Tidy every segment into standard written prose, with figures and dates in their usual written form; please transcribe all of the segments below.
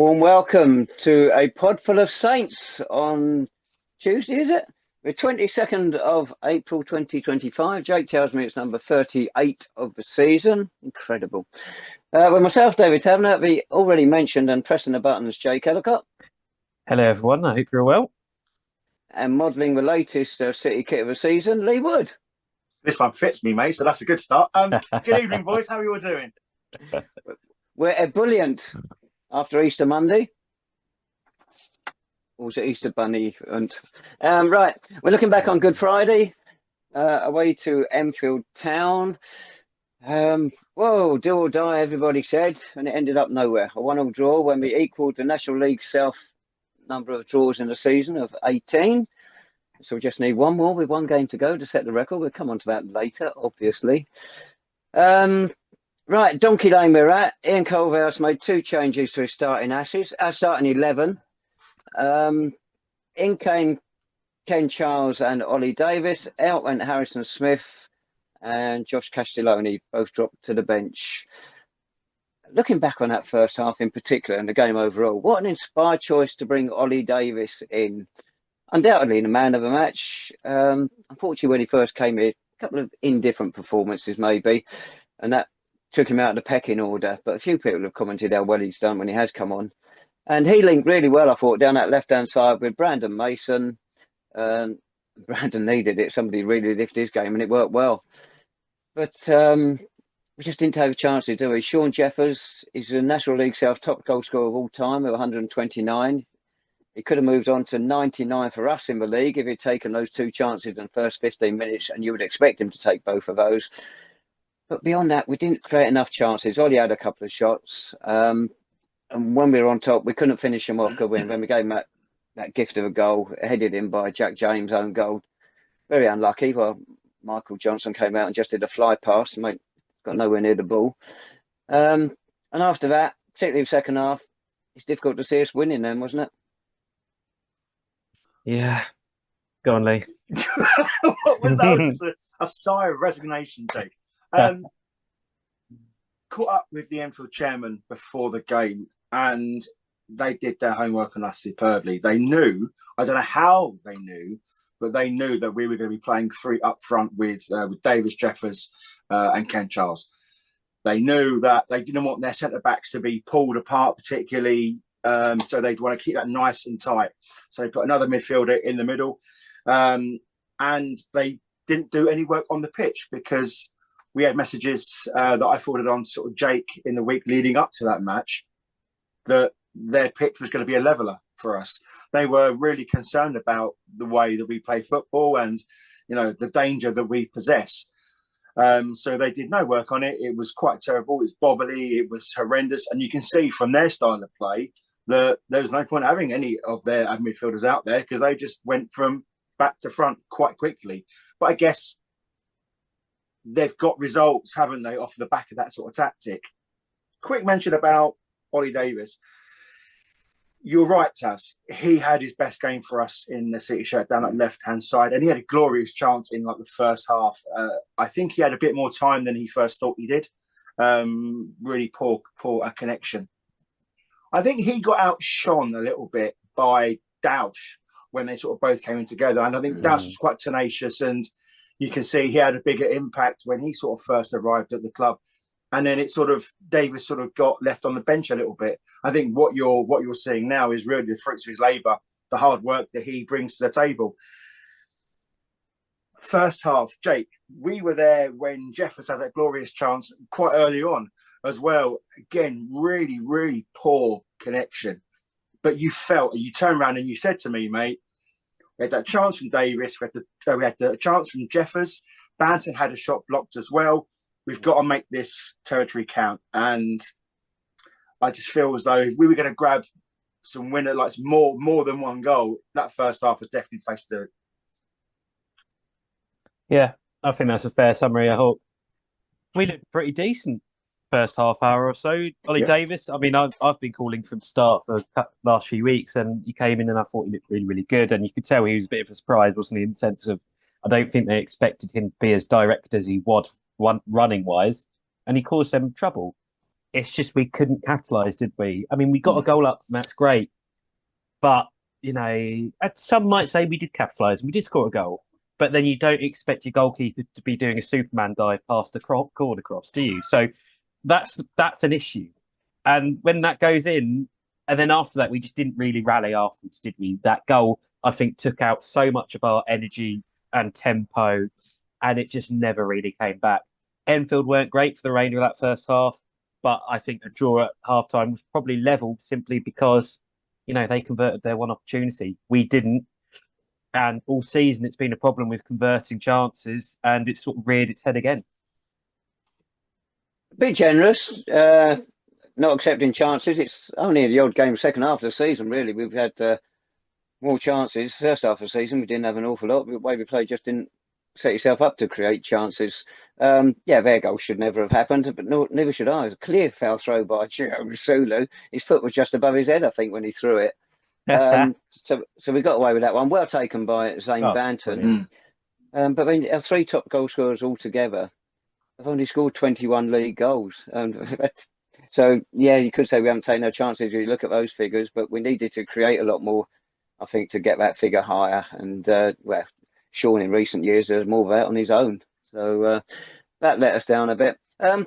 Warm welcome to a pod full of saints on Tuesday, is it? The 22nd of April 2025. Jake tells me it's number 38 of the season. Incredible. With myself, David Tavener, the already mentioned and pressing the buttons, Jake Ellacott. Hello, everyone. I hope you're well. And modelling the latest City kit of the season, Lee Wood. This one fits me, mate, so that's a good start. Good evening, boys. How are you all doing? We're ebullient after Easter Monday. Also Easter Bunny. And right, we're looking back on Good Friday, away to Enfield Town. Whoa, do or die, everybody said, and it ended up nowhere. A 1-1 draw when we equalled the National League South number of draws in the season of 18. So we just need one more with one game to go to set the record. We'll come on to that later, obviously. Right, Donkey Lane we're at. Ian Colverhouse made 2 changes to his starting 11. In came Ken Charles and Ollie Davis. Out went Harrison Smith and Josh Castelloni, both dropped to the bench. Looking back on that first half in particular and the game overall, what an inspired choice to bring Ollie Davis in. Undoubtedly the man of the match. Unfortunately, when he first came here, a couple of indifferent performances maybe, and that took him out of the pecking order. But a few people have commented how well he's done when he has come on. And he linked really well, I thought, down that left-hand side with Brandon Mason. Brandon needed it. Somebody really lifted his game and it worked well. But we just didn't have a chance to do it. Sean Jeffers is the National League South top goal scorer of all time with 129. He could have moved on to 99 for us in the league if he'd taken those 2 chances in the first 15 minutes, and you would expect him to take both of those. But beyond that, we didn't create enough chances. Ollie had a couple of shots. And when we were on top, we couldn't finish him off, could we? And when we gave him that gift of a goal, headed in by Jack James' own goal. Very unlucky. Well, Michael Johnson came out and just did a fly pass. Mate, got nowhere near the ball. And after that, particularly the second half, it's difficult to see us winning then, wasn't it? Yeah. Go on, Lee. What was that? Just a sigh of resignation, Jake. Caught up with the Enfield chairman before the game, and they did their homework on us superbly. They knew, I don't know how they knew, but they knew that we were going to be playing 3 up front with Davis, Jeffers, and Ken Charles. They knew that they didn't want their centre backs to be pulled apart, particularly. So they'd want to keep that nice and tight. So they put another midfielder in the middle, and they didn't do any work on the pitch because we had messages that I forwarded on sort of Jake in the week leading up to that match that their pitch was going to be a leveller for us. They were really concerned about the way that we play football and, you know, the danger that we possess. So they did no work on it. It was quite terrible. It was bobbly. It was horrendous. And you can see from their style of play that there was no point having any of their midfielders out there because they just went from back to front quite quickly. But I guess they've got results, haven't they, off the back of that sort of tactic. Quick mention about Ollie Davis. You're right, Tavs. He had his best game for us in the City shirt down that left-hand side, and he had a glorious chance in like the first half. I think he had a bit more time than he first thought he did. Really poor connection. I think he got outshone a little bit by Douch when they sort of both came in together, and I think Douch was quite tenacious, and you can see he had a bigger impact when he sort of first arrived at the club. And then it sort of, Davis sort of got left on the bench a little bit. I think what you're seeing now is really the fruits of his labour, the hard work that he brings to the table. First half, Jake, we were there when Jeffers had that glorious chance quite early on as well. Again, really, really poor connection. But you turned around and you said to me, mate, we had that chance from Davis, we had the chance from Jeffers, Banton had a shot blocked as well. We've got to make this territory count. And I just feel as though if we were going to grab some winner, like more than one goal, that first half was definitely placed to do it. Yeah, I think that's a fair summary. I hope we looked pretty decent first half hour or so. Ollie Davis, I mean, I've been calling from the start for the last few weeks, and he came in and I thought he looked really, really good. And you could tell he was a bit of a surprise, wasn't he, in the sense of I don't think they expected him to be as direct as he was running wise, and he caused them trouble. It's just we couldn't capitalise, did we? I mean, we got a goal up, and that's great. But, some might say we did capitalise and we did score a goal. But then you don't expect your goalkeeper to be doing a Superman dive past a corner cross, do you? So that's an issue. And when that goes in, and then after that, we just didn't really rally afterwards, did we? That goal, I think, took out so much of our energy and tempo, and it just never really came back. Enfield weren't great for the remainder of that first half, but I think a draw at halftime was probably level simply because, they converted their one opportunity. We didn't. And all season, it's been a problem with converting chances, and it's sort of reared its head again. A bit generous, not accepting chances. It's only the odd game second half of the season, really. We've had more chances. First half of the season, we didn't have an awful lot. The way we played just didn't set yourself up to create chances. Their goal should never have happened, but neither should I. It was a clear foul throw by Sulu. His foot was just above his head, I think, when he threw it. So we got away with that one. Well taken by Zane Banton. But then our three top goal scorers altogether have only scored 21 league goals. So, you could say we haven't taken no chances if you look at those figures, but we needed to create a lot more, I think, to get that figure higher. And, Sean in recent years does more of that on his own. So that let us down a bit. I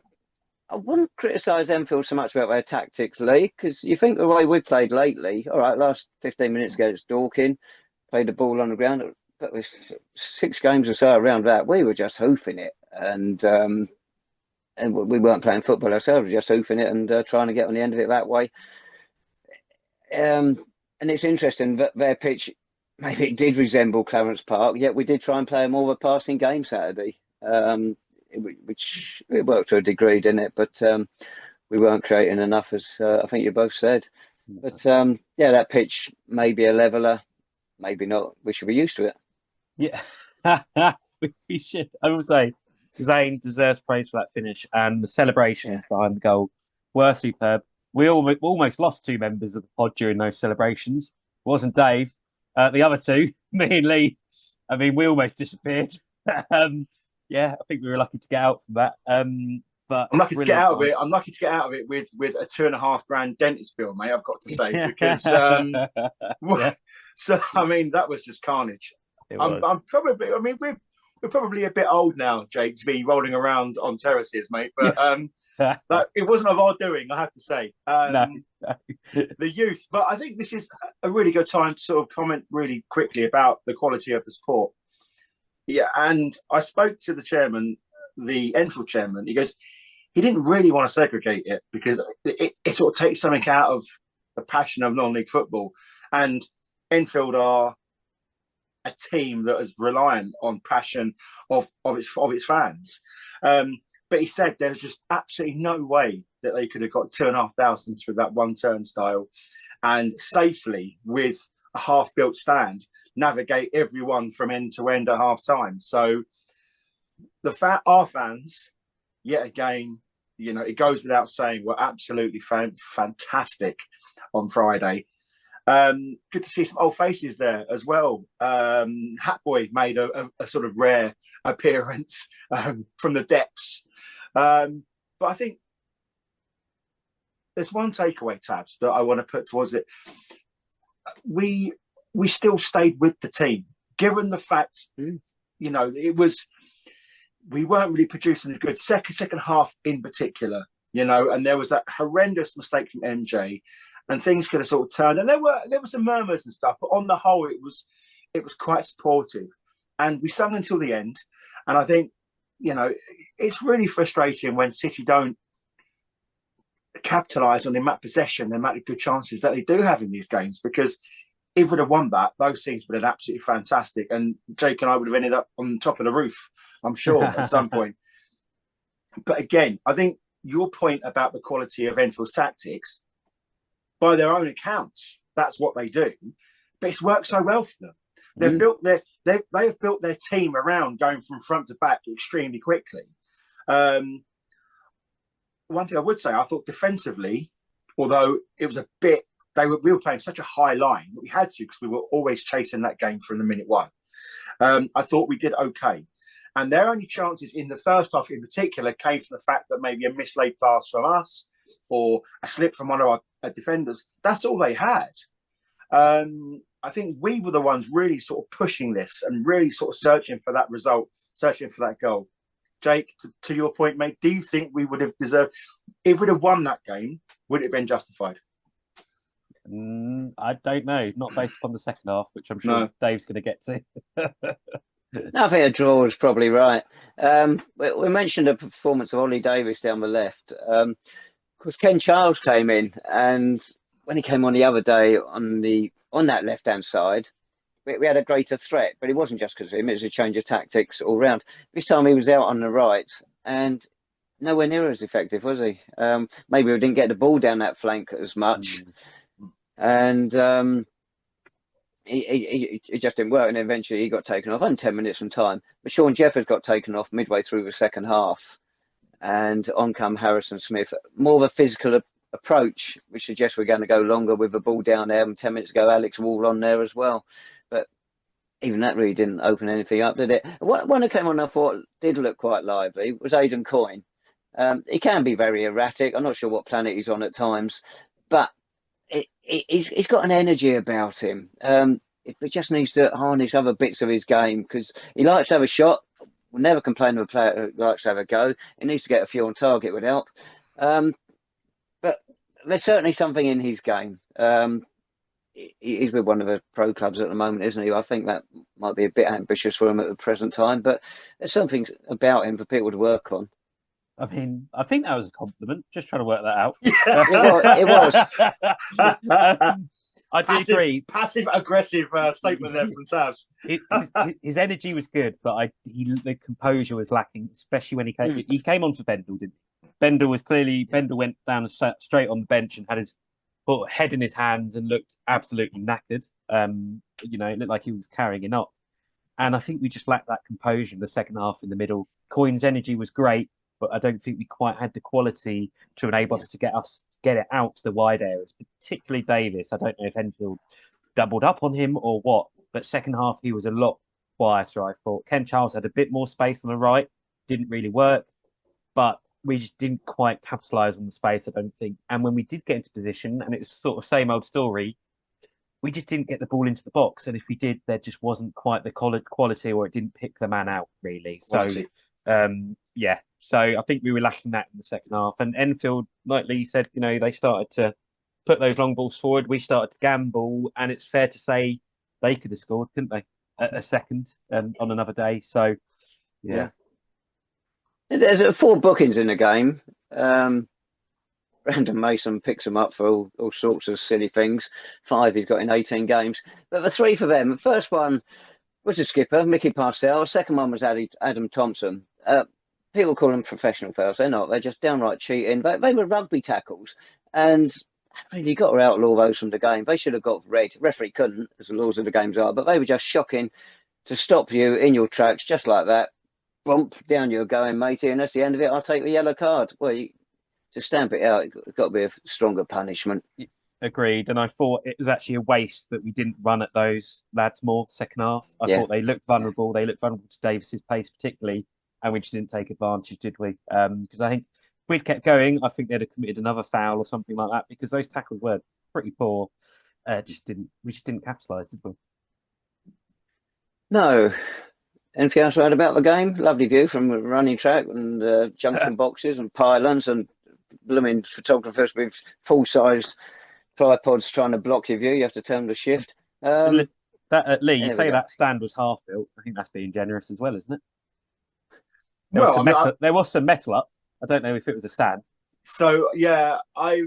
wouldn't criticise Enfield so much about their tactics, Lee, because you think the way we played lately, all right, last 15 minutes ago, it's Dorking, played the ball on the ground, but with 6 games or so around that, we were just hoofing it. And we weren't playing football ourselves, just hoofing it and trying to get on the end of it that way. And it's interesting that their pitch, maybe it did resemble Clarence Park, yet we did try and play a more of a passing game Saturday. Which it worked to a degree, didn't it? But we weren't creating enough, as I think you both said. But that pitch may be a leveller, maybe not. We should be used to it. Yeah, we should. I will say, Zane deserves praise for that finish, and the celebrations behind the goal were superb. We almost lost 2 members of the pod during those celebrations. It wasn't Dave. The other 2, me and Lee, I mean, we almost disappeared. I think we were lucky to get out from that. But I'm lucky to get out of it. I'm lucky to get out of it with a $2,500 dentist bill, mate. I've got to say, because so I mean that was just carnage. I'm probably. I mean we're probably a bit old now, Jake, to be rolling around on terraces, mate. But it wasn't of our doing, I have to say. The youth, but I think this is a really good time to sort of comment really quickly about the quality of the sport. Yeah, and I spoke to the chairman, the Enfield chairman. He goes, he didn't really want to segregate it because it sort of takes something out of the passion of non-league football. And Enfield are a team that is reliant on passion of its fans. But he said there's just absolutely no way that they could have got 2,500 through that one turnstile and safely with a half-built stand navigate everyone from end to end at half time. So our fans, yet again, it goes without saying, were absolutely fantastic on Friday. Good to see some old faces there as well. Hatboy made a sort of rare appearance from the depths. But I think there's one takeaway, Tabs, that I want to put towards it. We still stayed with the team, given the fact, it was, we weren't really producing a good second half in particular, and there was that horrendous mistake from MJ, and things could have sort of turned. And there were some murmurs and stuff, but on the whole, it was quite supportive, and we sung until the end. And I think, it's really frustrating when City don't capitalise on the amount of possession, the amount of good chances that they do have in these games, because if we'd have won that, those teams would have been absolutely fantastic. And Jake and I would have ended up on top of the roof, I'm sure, at some point. But again, I think your point about the quality of Enfield's tactics, by their own accounts, that's what they do. But it's worked so well for them. They have built their team around going from front to back extremely quickly. One thing I would say, I thought defensively, although it was a bit, we were playing such a high line, but we had to because we were always chasing that game from the minute one. I thought we did okay. And their only chances in the first half in particular came from the fact that maybe a mislaid pass from us or a slip from one of our defenders. That's all they had. I think we were the ones really sort of pushing this and really sort of searching for that result, searching for that goal. Jake, to your point, mate, do you think we would have deserved, if we'd have won that game, would it have been justified? I don't know. Not based upon the second half, which I'm sure Dave's going to get to. No, I think a draw was probably right. We mentioned the performance of Ollie Davis down the left. Because Ken Charles came in, and when he came on the other day on that left-hand side, we had a greater threat. But it wasn't just because of him; it was a change of tactics all round. This time he was out on the right, and nowhere near as effective, was he? Maybe we didn't get the ball down that flank as much, and he just didn't work. And eventually he got taken off. Only 10 minutes from time. But Sean Jeffers got taken off midway through the second half. And on come Harrison Smith, more of a physical approach, which suggests we're going to go longer with the ball down there. And 10 minutes ago, Alex Wall on there as well. But even that really didn't open anything up, did it? One who came on I thought did look quite lively was Aidan Coyne. He can be very erratic. I'm not sure what planet he's on at times, but he's got an energy about him. He just needs to harness other bits of his game because he likes to have a shot. We'll never complain of a player who likes to have a go. He needs to get a few on target would help. But there's certainly something in his game. He's with one of the pro clubs at the moment, isn't he? I think that might be a bit ambitious for him at the present time, but there's something about him for people to work on. I mean, I think that was a compliment. Just trying to work that out. It was. I do agree. Passive-aggressive statement there from Tabs. His energy was good, but the composure was lacking, especially when he came. He came on for Bendel, didn't he? Bendel went down straight on the bench and had his head in his hands and looked absolutely knackered. It looked like he was carrying a knock. And I think we just lacked that composure in the second half in the middle. Coyne's energy was great, but I don't think we quite had the quality to enable us to get it out to the wide areas, particularly Davis. I don't know if Enfield doubled up on him or what, but second half he was a lot quieter, I thought. Ken Charles had a bit more space on the right, didn't really work, but we just didn't quite capitalise on the space, I don't think. And when we did get into position, and it's sort of same old story, we just didn't get the ball into the box. And if we did, there just wasn't quite the quality, or it didn't pick the man out, really. So, So I think we were lacking that in the second half. And Enfield, like Lee said, they started to put those long balls forward. We started to gamble, and it's fair to say they could have scored, couldn't they? A second on another day. So, yeah. There's 4 bookings in the game. Brandon Mason picks them up for all sorts of silly things. 5 he's got in 18 games. But the 3 for them, the first one was the skipper, Mickey Parcell. The second one was Adam Thompson. People call them professional fouls. They're not. They're just downright cheating. They were rugby tackles. And really got to outlaw those from the game. They should have got red. Referee couldn't, as the laws of the games are. But they were just shocking to stop you in your tracks, just like that. Bump, down you're going, matey. And that's the end of it. I'll take the yellow card. Well, to stamp it out, it's got to be a stronger punishment. Agreed. And I thought it was actually a waste that we didn't run at those lads more second half. I thought they looked vulnerable. They looked vulnerable to Davis's pace particularly. And we just didn't take advantage, did we? Because I think if we'd kept going, I think they'd have committed another foul or something like that, because those tackles were pretty poor. We just didn't capitalise, did we? No. Anything else to add about the game? Lovely view from the running track and junction boxes and pylons and blooming photographers with full-size tripods trying to block your view. You have to tell them to shift. Lee, you say that stand was half built. I think that's being generous as well, isn't it? There was some metal up. I don't know if it was a stand. So, I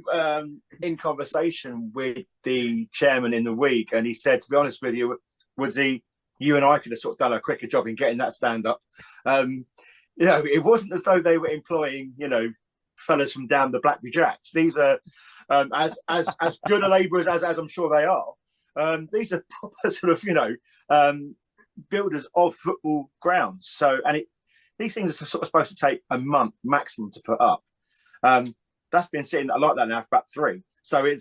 in conversation with the chairman in the week, and he said, to be honest with you, you and I could have sort of done a quicker job in getting that stand up. It wasn't as though they were employing, fellas from down the Blackberry Jacks. These are, as good a labourers as I'm sure they are, these are proper sort of, builders of football grounds. So, these things are sort of supposed to take a month maximum to put up. That's been sitting like that now for about 3. So they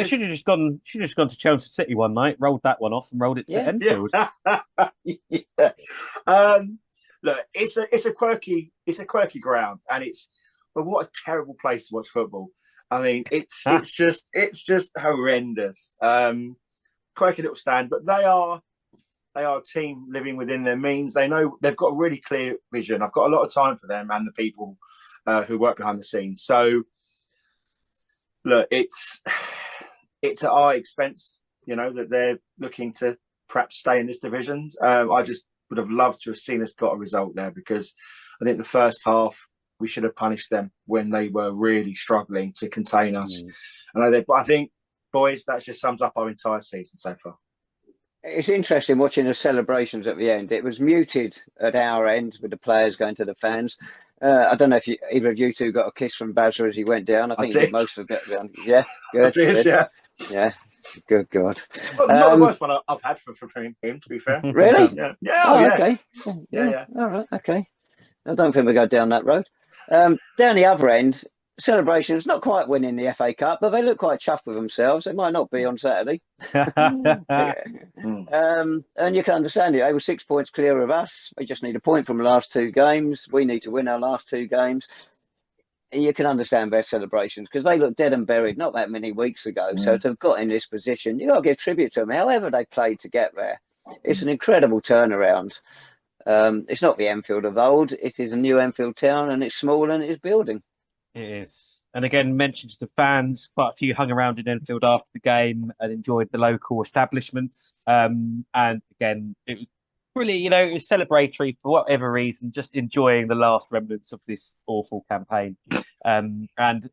should have just gone to Chelsea City one night, rolled that one off, and rolled it to Enfield. Look, it's a quirky ground, and but what a terrible place to watch football. I mean, it's just horrendous. Quirky little stand, but they are a team living within their means. They know they've got a really clear vision. I've got a lot of time for them and the people who work behind the scenes. So, look, it's at our expense, that they're looking to perhaps stay in this division. I just would have loved to have seen us got a result there, because I think the first half we should have punished them when they were really struggling to contain us. But I think, boys, that just sums up our entire season so far. It's interesting watching the celebrations at the end. It was muted at our end with the players going to the fans. I don't know if either of you two got a kiss from Bazza as he went down. I think did. Most of it. Yeah, good. I did, good. Yeah, good God. Well, not the worst one I've had for him, to be fair. Really? Yeah. Okay. Yeah. All right, okay. I don't think we go down that road. Down the other end, celebrations, not quite winning the FA Cup, but they look quite chuffed with themselves. They might not be on Saturday. And you can understand it. They were 6 points clear of us. We just need a point from the last two games. We need to win our last two games. And you can understand their celebrations because they look dead and buried not that many weeks ago. So to have got in this position, you've got to give tribute to them. However they played to get there, it's an incredible turnaround. It's not the Enfield of old. It is a new Enfield Town, and it's small and it's building. It is. And again, mentioned to the fans, quite a few hung around in Enfield after the game and enjoyed the local establishments. And again, it was really, it was celebratory for whatever reason, just enjoying the last remnants of this awful campaign. And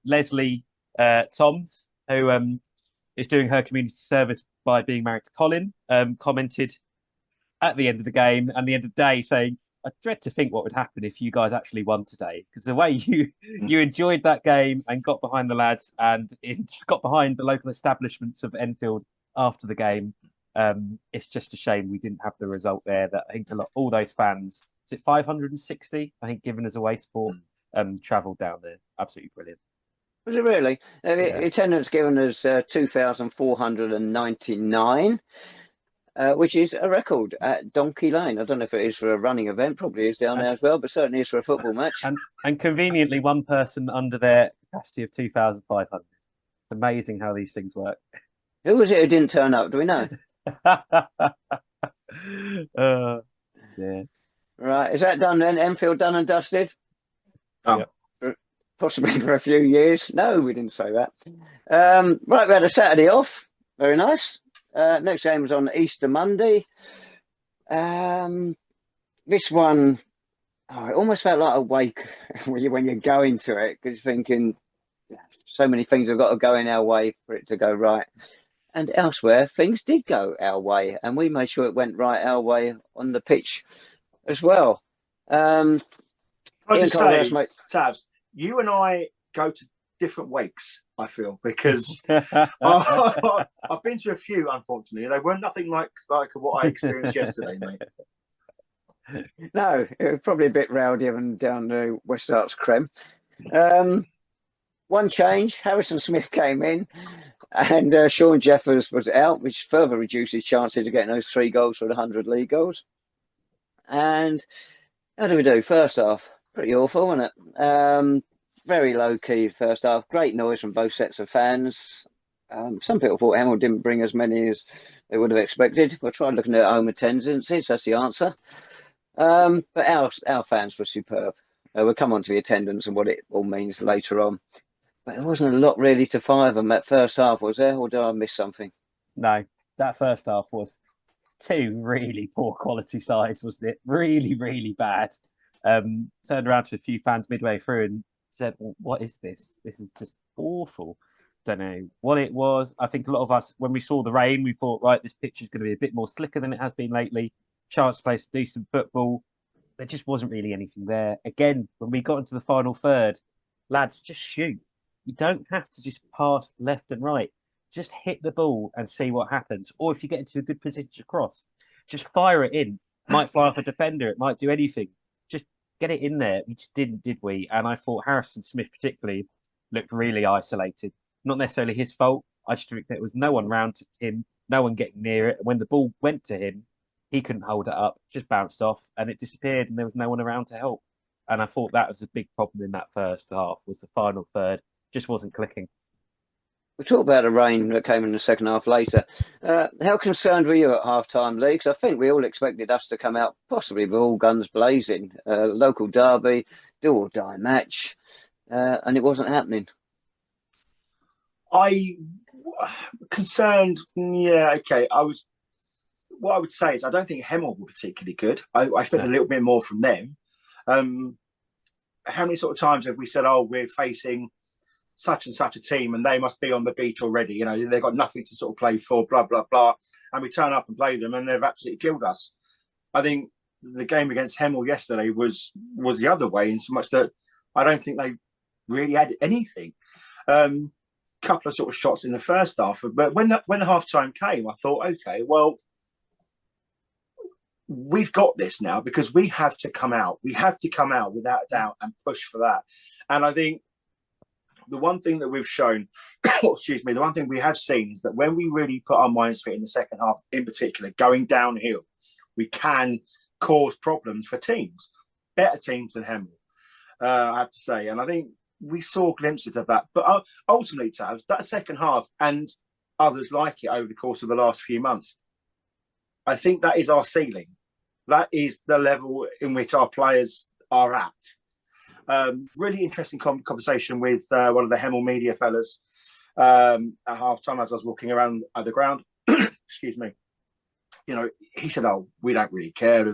Leslie Toms, who is doing her community service by being married to Colin, commented at the end of the game and the end of the day saying, I dread to think what would happen if you guys actually won today, because the way you enjoyed that game and got behind the lads and got behind the local establishments of Enfield after the game, it's just a shame we didn't have the result there. That I think all those fans, is it 560? I think given as away support, travelled down there. Absolutely brilliant. Was it really? The attendance given us 2,499. Which is a record at Donkey Lane. I don't know if it is for a running event, probably is down there as well, but certainly is for a football match. And conveniently, one person under their capacity of 2,500. It's amazing how these things work. Who was it who didn't turn up? Do we know? Yeah. Right, is that done then? Enfield done and dusted? Oh. Possibly for a few years. No, we didn't say that. Right, we had a Saturday off. Very nice. Next game was on Easter Monday. This one, it almost felt like a wake when you go into it, because you're thinking so many things have got to go in our way for it to go right. And elsewhere, things did go our way, and we made sure it went right our way on the pitch as well. I just say, Tabs, you and I go to different wakes, I feel, because I've been to a few, unfortunately. They weren't nothing like what I experienced yesterday, mate. No, it was probably a bit rowdier than down the West Arts Creme. One change, Harrison Smith came in and Sean Jeffers was out, which further reduced his chances of getting those 3 goals for the 100 league goals. And how do we do? First half, pretty awful, wasn't it? Very low-key first half. Great noise from both sets of fans. Some people thought Hemel didn't bring as many as they would have expected. We'll try looking at home attendances. That's the answer. But our fans were superb. We'll come on to the attendance and what it all means later on. But there wasn't a lot really to fire them that first half, was there? Or did I miss something? No, that first half was 2 really poor quality sides, wasn't it? Really, really bad. Turned around to a few fans midway through and said, well, what is this? This is just awful. Don't know what it was. I think a lot of us, when we saw the rain, we thought, right, this pitch is going to be a bit more slicker than it has been lately. Chance to play some decent football. There just wasn't really anything there. Again, when we got into the final third, lads, just shoot. You don't have to just pass left and right. Just hit the ball and see what happens. Or if you get into a good position to cross, just fire it in. It might fly off a defender. It might do anything. Just get it in there. We just didn't, did we? And I thought Harrison Smith particularly looked really isolated. Not necessarily his fault. I just think there was no one around him, no one getting near it. And when the ball went to him, he couldn't hold it up, just bounced off and it disappeared and there was no one around to help. And I thought that was a big problem in that first half, was the final third just wasn't clicking. We'll talk about the rain that came in the second half later. How concerned were you at half-time, Lee? 'Cause I think we all expected us to come out possibly with all guns blazing. Local derby, do-or-die match, and it wasn't happening. I concerned, yeah, okay. What I would say is I don't think Hemel were particularly good. I expect a little bit more from them. How many sort of times have we said, oh, we're facing such and such a team and they must be on the beach already, you know, they've got nothing to sort of play for, blah, blah, blah. And we turn up and play them and they've absolutely killed us. I think the game against Hemel yesterday was the other way, in so much that I don't think they really had anything. Couple of sort of shots in the first half, but when the half time came, I thought, okay, well, we've got this now, because we have to come out. We have to come out without a doubt and push for that. And I think the one thing that we've shown, excuse me, the one thing we have seen is that when we really put our minds to it in the second half, in particular, going downhill, we can cause problems for teams, better teams than Hemel, I have to say. And I think we saw glimpses of that. But ultimately, Tav, that second half and others like it over the course of the last few months, I think that is our ceiling. That is the level in which our players are at. Really interesting conversation with one of the Hemel media fellas at half time as I was walking around the ground. Excuse me. You know, he said, "Oh, we don't really care."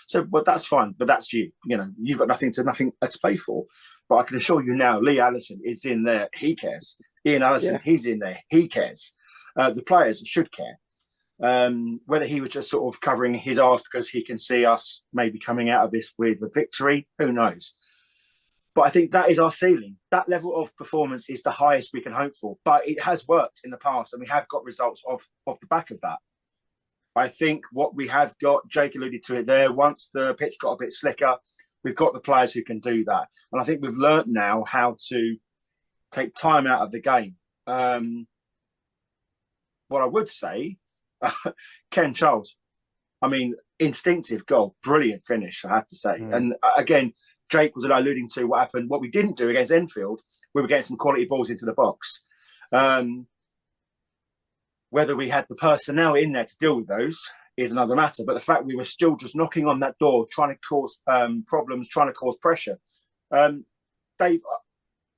So, but that's fine. But that's you. You know, you've got nothing to play for. But I can assure you now, Lee Allison is in there. He cares. Ian Allison, he's in there. He cares. The players should care. Whether he was just sort of covering his arse because he can see us maybe coming out of this with a victory, who knows? But I think that is our ceiling. That level of performance is the highest we can hope for. But it has worked in the past, and we have got results off the back of that. I think what we have got, Jake alluded to it there, once the pitch got a bit slicker, we've got the players who can do that. And I think we've learnt now how to take time out of the game. What I would say, Ken Charles, I mean, instinctive goal, brilliant finish, I have to say. And again, Jake was alluding to what happened. What we didn't do against Enfield, we were getting some quality balls into the box. Whether we had the personnel in there to deal with those is another matter. But the fact we were still just knocking on that door, trying to cause problems, trying to cause pressure. Dave,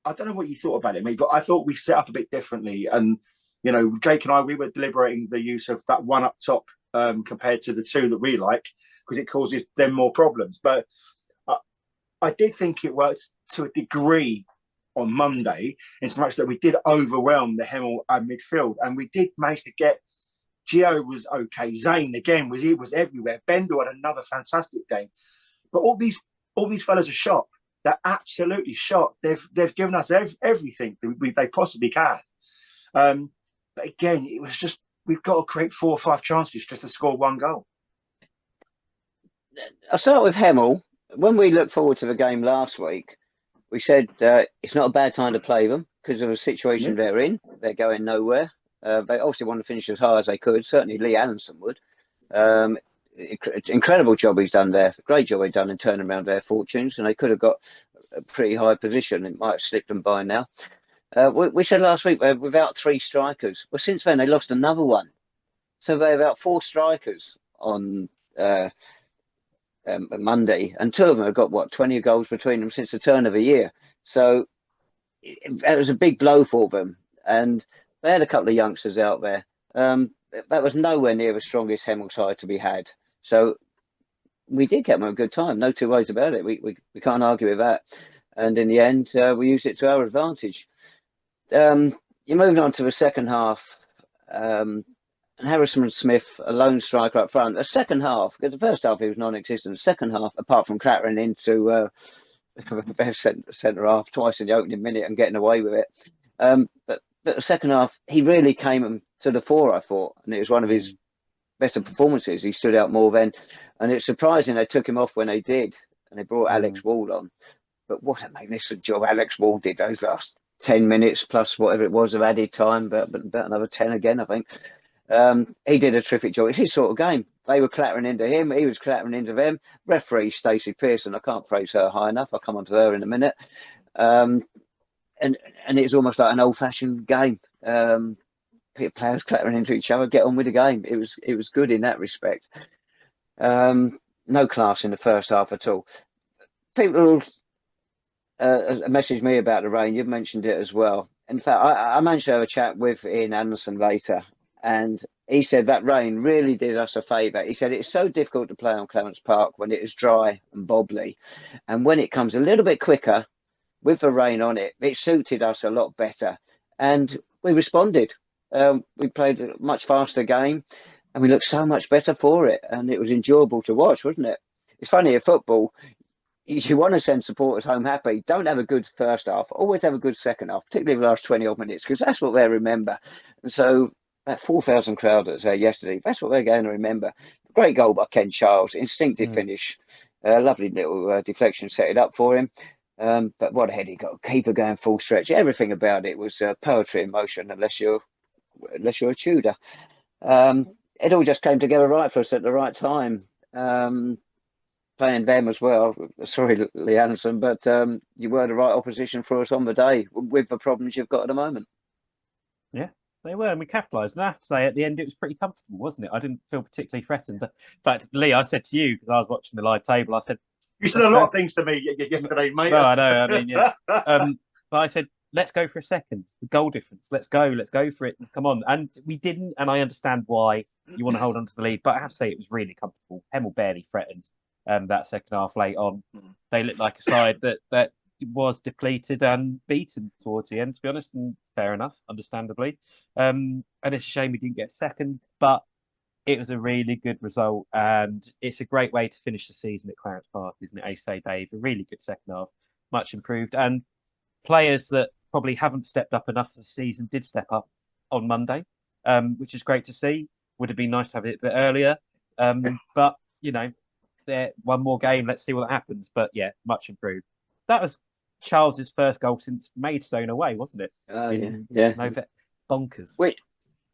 I don't know what you thought about it, but I thought we set up a bit differently. And, you know, Jake and I, we were deliberating the use of that one up top compared to the two that we like, because it causes them more problems. But I did think it worked to a degree on Monday, in so much that we did overwhelm the Hemel midfield, and we did manage to get. Gio was okay. Zane again was everywhere. Bendel had another fantastic game. But all these fellas are shot. They're absolutely shot. They've given us everything they possibly can. But again, it was just, we've got to create 4 or 5 chances just to score 1 goal. I'll start with Hemel. When we looked forward to the game last week, we said it's not a bad time to play them because of the situation they're in. They're going nowhere. They obviously want to finish as high as they could. Certainly Lee Allison would. Incredible job he's done there. Great job he's done in turning around their fortunes, and they could have got a pretty high position. It might have slipped them by now. We said last week they're without 3 strikers. Well, since then they lost another one. So they're about 4 strikers on Monday, and 2 of them have got 20 goals between them since the turn of the year. So that was a big blow for them, and they had a couple of youngsters out there. That was nowhere near the strongest Hemel side to be had. So we did get them a good time, no 2 ways about it. We can't argue with that. And in the end, we used it to our advantage. You're moving on to the second half. And Harrison Smith, a lone striker up front. The second half, because the first half he was non-existent. The second half, apart from clattering into the best centre half twice in the opening minute and getting away with it. But the second half, he really came to the fore, I thought. And it was one of his better performances. He stood out more then. And it's surprising they took him off when they did. And they brought Alex Wall on. But what a magnificent job Alex Wall did those last 10 minutes plus whatever it was of added time. But about another 10 again, I think. He did a terrific job. It's his sort of game. They were clattering into him. He was clattering into them. Referee Stacey Pearson, I can't praise her high enough. I'll come on to her in a minute. And it's almost like an old-fashioned game. Players clattering into each other, get on with the game. It was good in that respect. No class in the first half at all. People messaged me about the rain. You've mentioned it as well. In fact, I managed to have a chat with Ian Anderson later, and he said that rain really did us a favour. He said it's so difficult to play on Clarence Park when it is dry and bobbly, and when it comes a little bit quicker with the rain on it, it suited us a lot better, and we responded. We played a much faster game, and we looked so much better for it, and it was enjoyable to watch, wasn't it? It's funny in football. You want to send supporters home happy. Don't have a good first half. Always have a good second half, particularly the last 20 odd minutes, because that's what they remember. And so that 4,000 crowd that was there yesterday, that's what they're going to remember. Great goal by Ken Charles, instinctive finish. Lovely little deflection set it up for him. But what a head he got. Keeper going full stretch. Everything about it was poetry in motion, unless you're a Tudor. It all just came together right for us at the right time. Playing them as well. Sorry, Lee Anderson, but you were the right opposition for us on the day with the problems you've got at the moment. Yeah, they were, and we capitalised. And I have to say, at the end, it was pretty comfortable, wasn't it? I didn't feel particularly threatened. In fact, Lee, I said to you, because I was watching the live table, I said... You said a lot of things to me yesterday, mate. No, I know, I mean, yeah. But I said, let's go for a second. The goal difference, let's go for it. Come on. And we didn't, and I understand why you want to hold on to the lead, but I have to say it was really comfortable. Hemel barely threatened. That second half late on, they looked like a side that was depleted and beaten towards the end, to be honest, and fair enough, understandably. And it's a shame we didn't get second, but it was a really good result, and it's a great way to finish the season at Clarence Park, isn't it? As you say, Dave, a really good second half, much improved, and players that probably haven't stepped up enough this season did step up on Monday, which is great to see. Would have been nice to have it a bit earlier, but you know. One more game, let's see what happens. But yeah, much improved. That was Charles's first goal since Maidstone away, wasn't it? Yeah. Bonkers. Wait,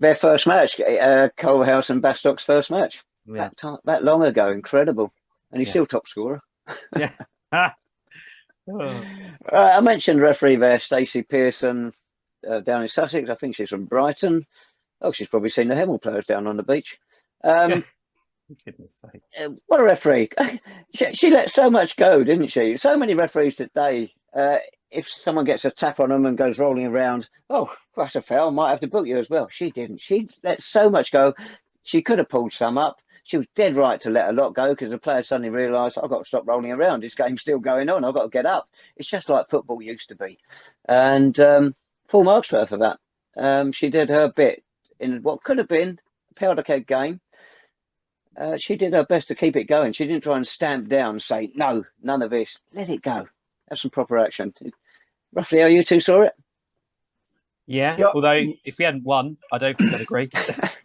their first match, Coalhouse and Bastock's first match. Yeah. That long ago, incredible. And he's still top scorer. Yeah. I mentioned referee there, Stacey Pearson, down in Sussex. I think she's from Brighton. Oh, she's probably seen the Hemel players down on the beach. Goodness sake. What a referee. She let so much go, didn't she? So many referees today, if someone gets a tap on them and goes rolling around, oh, that's a foul, might have to book you as well. She didn't. She let so much go. She could have pulled some up. She was dead right to let a lot go because the players suddenly realised, I've got to stop rolling around. This game's still going on. I've got to get up. It's just like football used to be. And full marks for her for that. She did her bit in what could have been a powder keg game. She did her best to keep it going. She didn't try and stamp down and say, no, none of this. Let it go. Have some proper action. Roughly how you two saw it? Yeah, although if we hadn't won, I don't think I'd agree.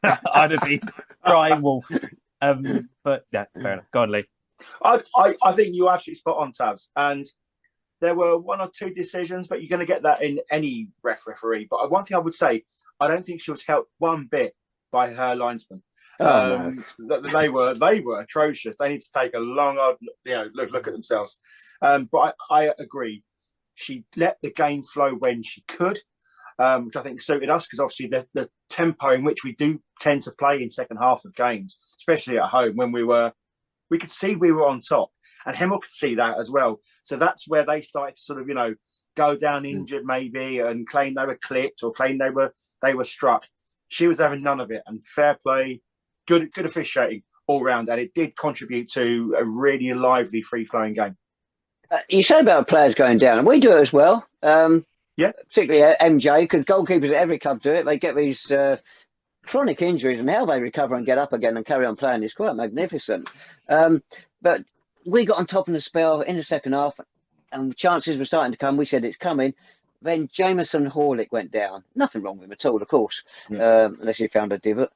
I'd have been crying wolf. But yeah, fair enough. Go on, Lee. I think you're absolutely spot on, Tabs. And there were one or two decisions, but you're going to get that in any referee. But one thing I would say, I don't think she was helped one bit by her linesman. No. They were atrocious. They need to take a long, look at themselves. But I agree. She let the game flow when she could, which I think suited us because obviously the tempo in which we do tend to play in second half of games, especially at home when we could see we were on top, and Hemel could see that as well. So that's where they started to sort of go down injured maybe and claim they were clipped or claim they were struck. She was having none of it, and fair play. Good officiating all round, and it did contribute to a really lively, free-flowing game. You said about players going down, and we do it as well. Particularly MJ, because goalkeepers at every club do it. They get these chronic injuries, and how they recover and get up again and carry on playing is quite magnificent. But we got on top of the spell in the second half, and chances were starting to come. We said it's coming. Then Jameson Horlick went down. Nothing wrong with him at all, of course, unless he found a divot.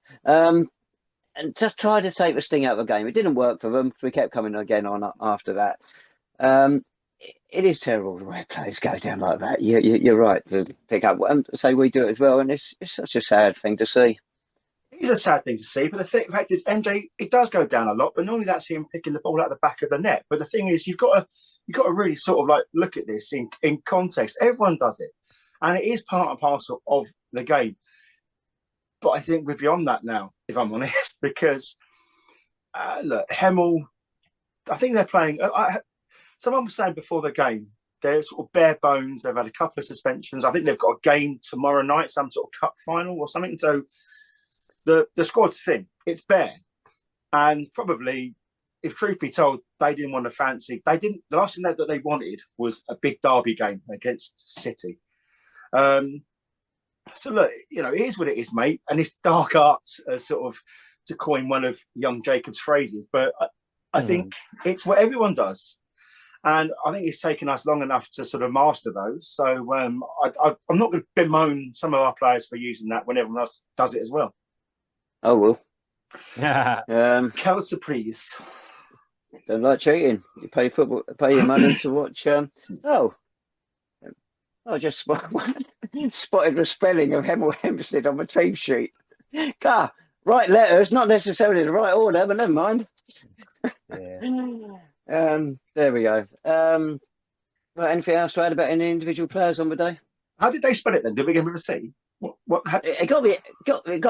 And to try to take the sting out of the game. It didn't work for them. We kept coming again on after that. It is terrible the way players go down like that. You're right to pick up and say we do it as well. And it's such a sad thing to see. It is a sad thing to see, but the fact is, MJ, it does go down a lot, but normally that's him picking the ball out the back of the net. But the thing is, you've got to really sort of like look at this in context. Everyone does it, and it is part and parcel of the game. But I think we're beyond that now, if I'm honest, because look, Hemel, I think they're playing. Someone was saying before the game, they're sort of bare bones. They've had a couple of suspensions. I think they've got a game tomorrow night, some sort of cup final or something. So the squad's thin. It's bare. And probably, if truth be told, they didn't want to fancy. The last thing that they wanted was a big derby game against City. So look, it is what it is, mate. And it's dark arts, sort of, to coin one of young Jacob's phrases. But I think it's what everyone does. And I think it's taken us long enough to sort of master those. So I'm not going to bemoan some of our players for using that when everyone else does it as well. Oh, well. Quelle surprise. Don't like cheating. You pay your money to watch. I just spotted the spelling of Hemel Hempstead on my team sheet. Right letters, not necessarily the right order, but never mind. Yeah. There we go. Right, anything else to add about any individual players on the day? How did they spell it then? Did we begin with a C? It got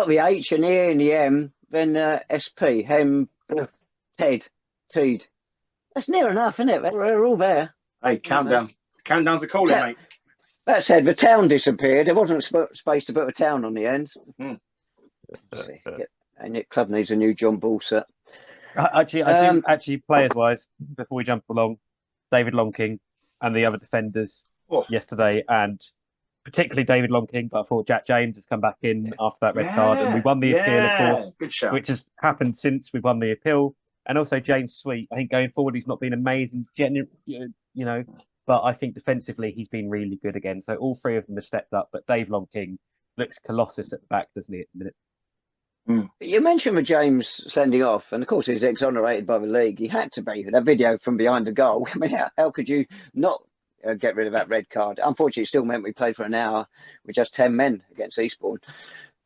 the H and E and the M, then SP, Ted. That's near enough, isn't it? We're all there. Hey, countdown. Countdown's a calling, mate. That said, the town disappeared. There wasn't space to put a town on the end. And the club needs a new John Ball set. I do players-wise, before we jump along, David Longking and the other defenders yesterday, and particularly David Longking, but I thought Jack James has come back in after that red card, and we won the appeal, of course, good shout. Which has happened since we won the appeal. And also James Sweet, I think going forward, he's not been amazing, but I think defensively he's been really good again. So all three of them have stepped up, but Dave Longking looks colossus at the back, doesn't he, at the minute? You mentioned with James sending off, and of course he's exonerated by the league. He had to be. That video from behind the goal. I mean, how could you not get rid of that red card? Unfortunately, it still meant we played for an hour with just 10 men against Eastbourne.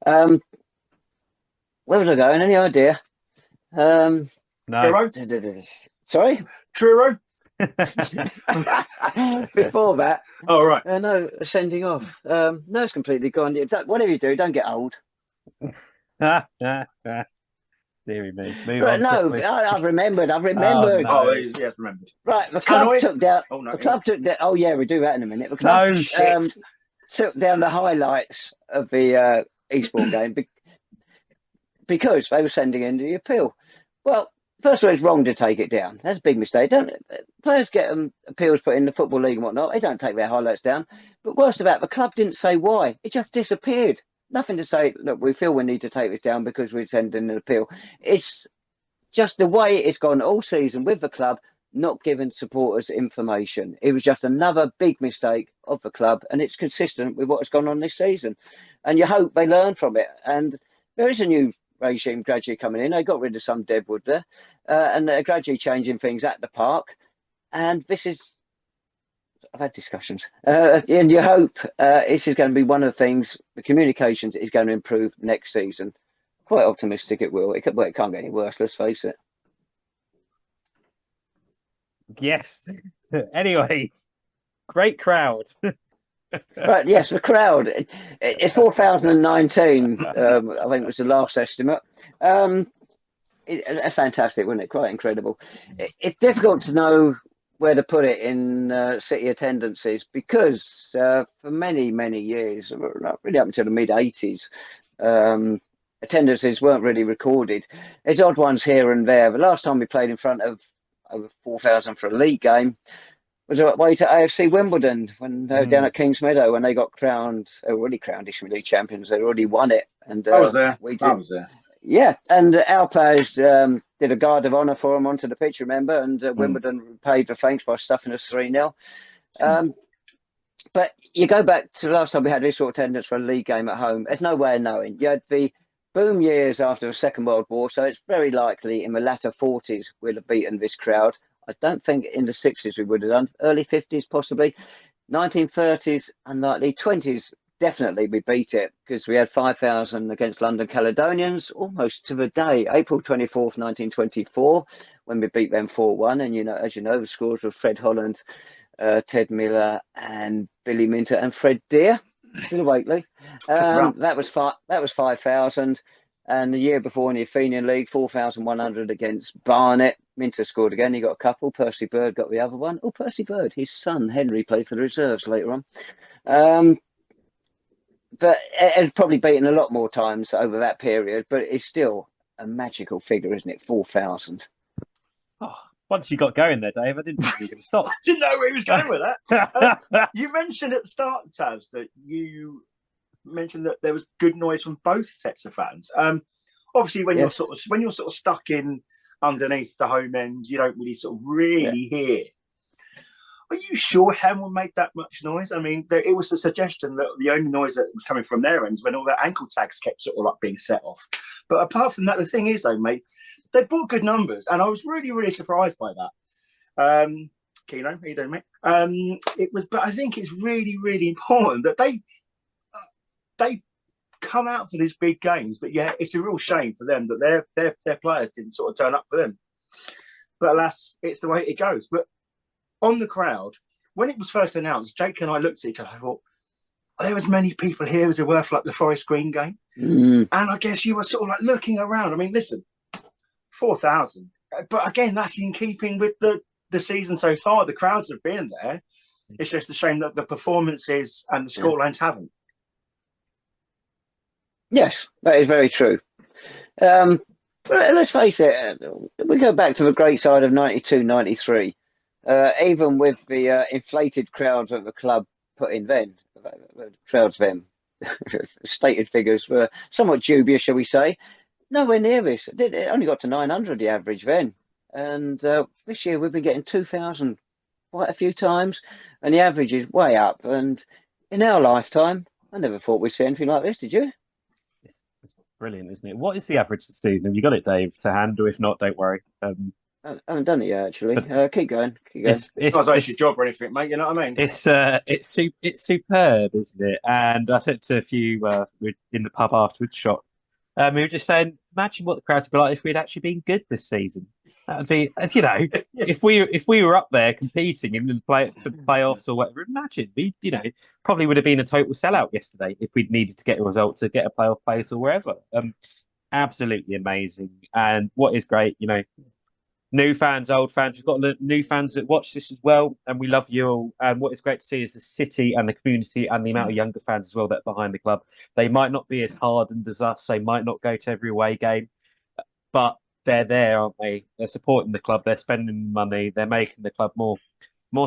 Where was I going? Any idea? No. Truro? Sorry? Truro? Before that. Oh, right. No, sending off. No, it's completely gone. Whatever you do, don't get old. Deary me. I've remembered. Oh, no. Oh, yes, remembered. Right, the club took down. Oh, yeah, we'll do that in a minute. The club took down the highlights of the Eastbourne game because they were sending in the appeal. Well, first of all, it's wrong to take it down. That's a big mistake. Players get appeals put in the Football League and whatnot. They don't take their highlights down. But worst of that, the club didn't say why. It just disappeared. Nothing to say, look, we feel we need to take this down because we're sending an appeal. It's just the way it's gone all season with the club, not giving supporters information. It was just another big mistake of the club, and it's consistent with what's gone on this season. And you hope they learn from it. And there is a new regime gradually coming in. They got rid of some deadwood there, and they're gradually changing things at the park. And I've had discussions, and you hope this is going to be one of the things. The communications is going to improve next season. Quite optimistic it will. It can't get any worse. Let's face it. Yes. Anyway, great crowd. Right. Yes, the crowd. It's 2019. I think was the last estimate. It's fantastic, wasn't it? Quite incredible. It's difficult to know where to put it in city attendances because for many, many years, really up until the mid-80s, attendances weren't really recorded. There's odd ones here and there. The last time we played in front of over 4,000 for a league game was away to AFC Wimbledon when they were down at Kings Meadow when they got crowned. They were already crowned Eastern League champions. They'd already won it. And I was there. I was there. Yeah, and our players did a guard of honour for them onto the pitch, remember? And Wimbledon paid for thanks by stuffing us 3-0. But you go back to the last time we had this sort of attendance for a league game at home. There's no way of knowing. You had the boom years after the Second World War, so it's very likely in the latter 40s we'll have beaten this crowd. I don't think in the 60s we would have done. Early 50s possibly. 1930s, unlikely. 20s, definitely we beat it, because we had 5,000 against London Caledonians almost to the day, April 24th, 1924, when we beat them 4-1. And, as you know, the scores were Fred Holland, Ted Miller and Billy Minter and Fred Deere, still Wakely. That was 5,000. And the year before in the Athenian League, 4,100 against Barnet. Minter scored again. He got a couple. Percy Bird got the other one. Oh, Percy Bird, his son Henry played for the reserves later on. But it's probably beaten a lot more times over that period. But it's still a magical figure, isn't it? 4,000. Oh, once you got going there, Dave, I didn't think you were going to stop. I didn't know where he was going with that. You mentioned at the start, Taz, that you mentioned that there was good noise from both sets of fans. Obviously, when you're sort of stuck in underneath the home end, you don't really hear. Are you sure Hemel made that much noise? I mean, it was a suggestion that the only noise that was coming from their ends when all their ankle tags kept sort of like being set off. But apart from that, the thing is, though, mate, they brought good numbers, and I was really, really surprised by that. Keno, how you doing, mate? But I think it's really, really important that they come out for these big games. But yeah, it's a real shame for them that their players didn't sort of turn up for them. But alas, it's the way it goes. But on the crowd, when it was first announced, Jake and I looked at each other. I thought, are there as many people here as there were for like the Forest Green game? And I guess you were sort of like looking around. I mean, listen, 4,000. But again, that's in keeping with the season so far. The crowds have been there. It's just a shame that the performances and the scorelines haven't. Yes, that is very true. But let's face it, we go back to the great side of 92, 93. Even with the inflated crowds that the club put in then, stated figures were somewhat dubious, shall we say. Nowhere near this. It only got to 900, the average then. And this year we've been getting 2,000 quite a few times, and the average is way up. And in our lifetime, I never thought we'd see anything like this, did you? It's brilliant, isn't it? What is the average this season? You got it, Dave, to hand, or if not, don't worry. I haven't done it yet, actually. Keep going. It's not your job or anything, mate. You know what I mean? It's superb, isn't it? And I said to a few in the pub afterwards, shot. We were just saying, imagine what the crowds would be like if we'd actually been good this season. That would be, if we were up there competing in the playoffs or whatever. Imagine we, probably would have been a total sellout yesterday if we'd needed to get a result to get a playoff place or wherever. Absolutely amazing. And what is great, new fans, old fans. We've got new fans that watch this as well, and we love you all. And what is great to see is the city and the community and the amount of younger fans as well that are behind the club. They might not be as hardened as us. They might not go to every away game, but they're there, aren't they? They're supporting the club. They're spending money. They're making the club more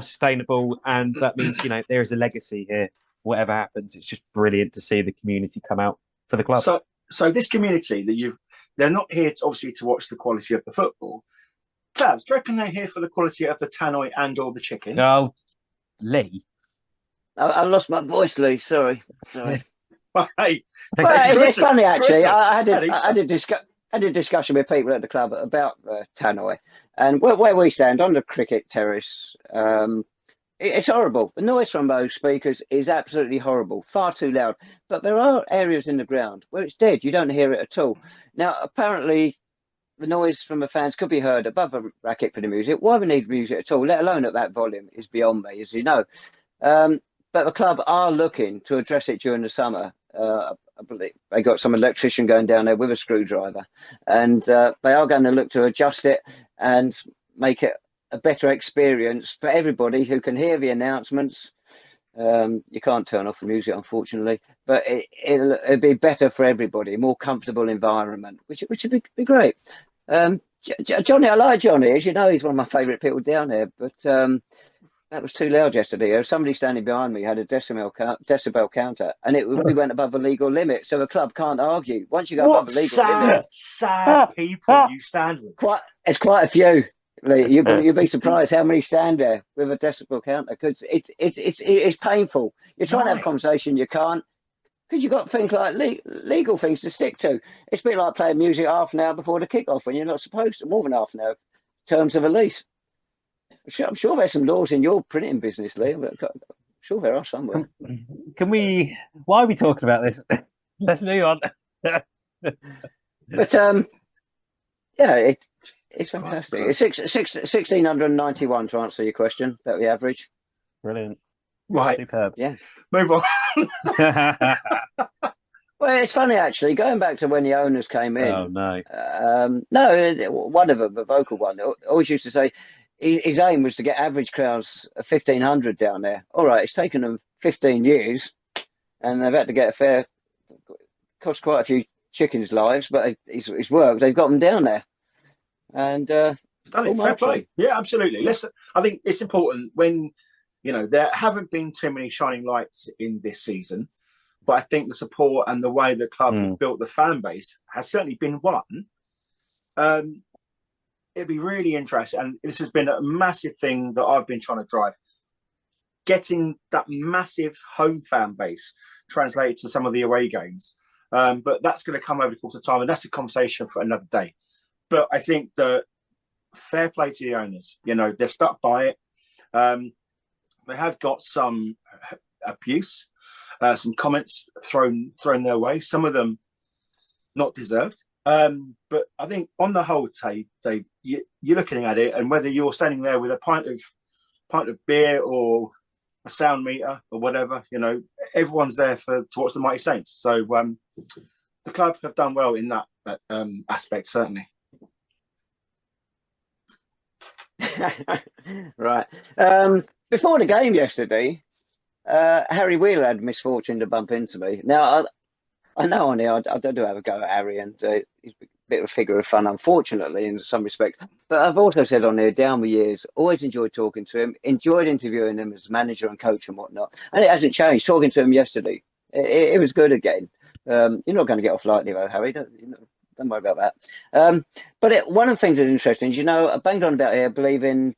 sustainable, and that means there is a legacy here. Whatever happens, it's just brilliant to see the community come out for the club. So this community they're not here obviously to watch the quality of the football. Tabs, do you reckon they're here for the quality of the tannoy and or the chicken? Oh, Lee. I lost my voice, Lee. Sorry. Well, hey, it's funny, actually. I had a discussion with people at the club about tannoy. And where we stand on the cricket terrace, it's horrible. The noise from those speakers is absolutely horrible, far too loud. But there are areas in the ground where it's dead. You don't hear it at all. Now, apparently, the noise from the fans could be heard above the racket for the music. Why we need music at all, let alone at that volume, is beyond me, as you know. But the club are looking to address it during the summer. I believe they got some electrician going down there with a screwdriver, and they are going to look to adjust it and make it a better experience for everybody who can hear the announcements. You can't turn off the music, unfortunately, but it'll be better for everybody, a more comfortable environment, which would be great. Johnny, I like Johnny, as you know, he's one of my favourite people down there, but that was too loud yesterday. Somebody standing behind me had a decibel counter, and we went above the legal limit, so the club can't argue. Once you go above the legal limit, sad people you stand with. It's quite a few. You'd be surprised how many stand there with a decibel counter, because it's painful. You're trying to have a conversation, you can't, because you've got things like legal things to stick to. It's a bit like playing music half an hour before the kick-off when you're not supposed to, more than half an hour, terms of a lease. I'm sure there's some laws in your printing business, Lee. Sure, there are somewhere. Can we? Why are we talking about this? Let's move on. But yeah, it's fantastic. It's 1,691 to answer your question. That the average. Brilliant. Right. Superb. Yeah. Move on. Well, it's funny actually. Going back to when the owners came in. Oh no. No, one of them, the vocal one, always used to say his aim was to get average crowds of 1,500 down there. All right, it's taken them 15 years, and they've had to get cost quite a few chickens' lives, but it's worked. They've got them down there, and done it. Fair play. Yeah, absolutely. I think it's important when there haven't been too many shining lights in this season, but I think the support and the way the club have built the fan base has certainly been one. It'd be really interesting, and this has been a massive thing that I've been trying to drive. Getting that massive home fan base translated to some of the away games. But that's going to come over the course of time, and that's a conversation for another day. But I think that fair play to the owners. They've stuck by it. They have got some abuse, some comments thrown their way. Some of them not deserved. But I think on the whole, you're looking at it, and whether you're standing there with a pint of beer or a sound meter or whatever, everyone's there to watch the Mighty Saints. So the club have done well in that aspect, certainly. Right. Before the game yesterday, Harry Wheeler had misfortune to bump into me. Now, I know on here I do have a go at Harry, and he's a bit of a figure of fun, unfortunately, in some respect. But I've also said on here, down the years, always enjoyed talking to him, enjoyed interviewing him as manager and coach and whatnot. And it hasn't changed. Talking to him yesterday, it was good again. You're not going to get off lightly, though, Harry. Don't worry about that. But one of the things that's interesting is, I banged on about here, believing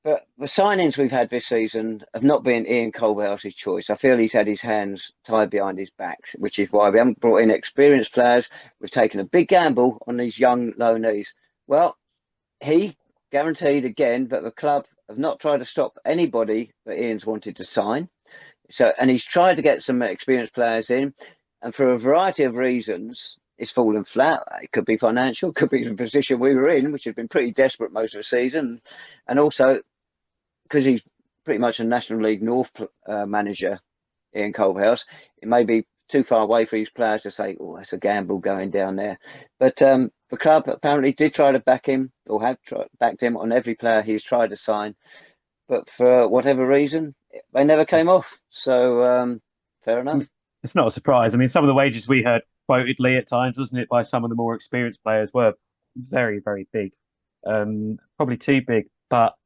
that the signings we've had this season have not been Ian Colbehouse's choice. I feel he's had his hands tied behind his back, which is why we haven't brought in experienced players. We've taken a big gamble on these young loanees. Well, he guaranteed again that the club have not tried to stop anybody that Ian's wanted to sign. And he's tried to get some experienced players in, and for a variety of reasons, it's fallen flat. It could be financial, could be the position we were in, which had been pretty desperate most of the season, and also because he's pretty much a National League North manager, Ian Colbhouse, it may be too far away for his players to say, "Oh, that's a gamble going down there." But the club apparently did try to back him, or have backed him on every player he's tried to sign, but for whatever reason, they never came off. So fair enough. It's not a surprise. I mean, some of the wages we heard quotedly at times, wasn't it, by some of the more experienced players, were very, very big. Probably too big, but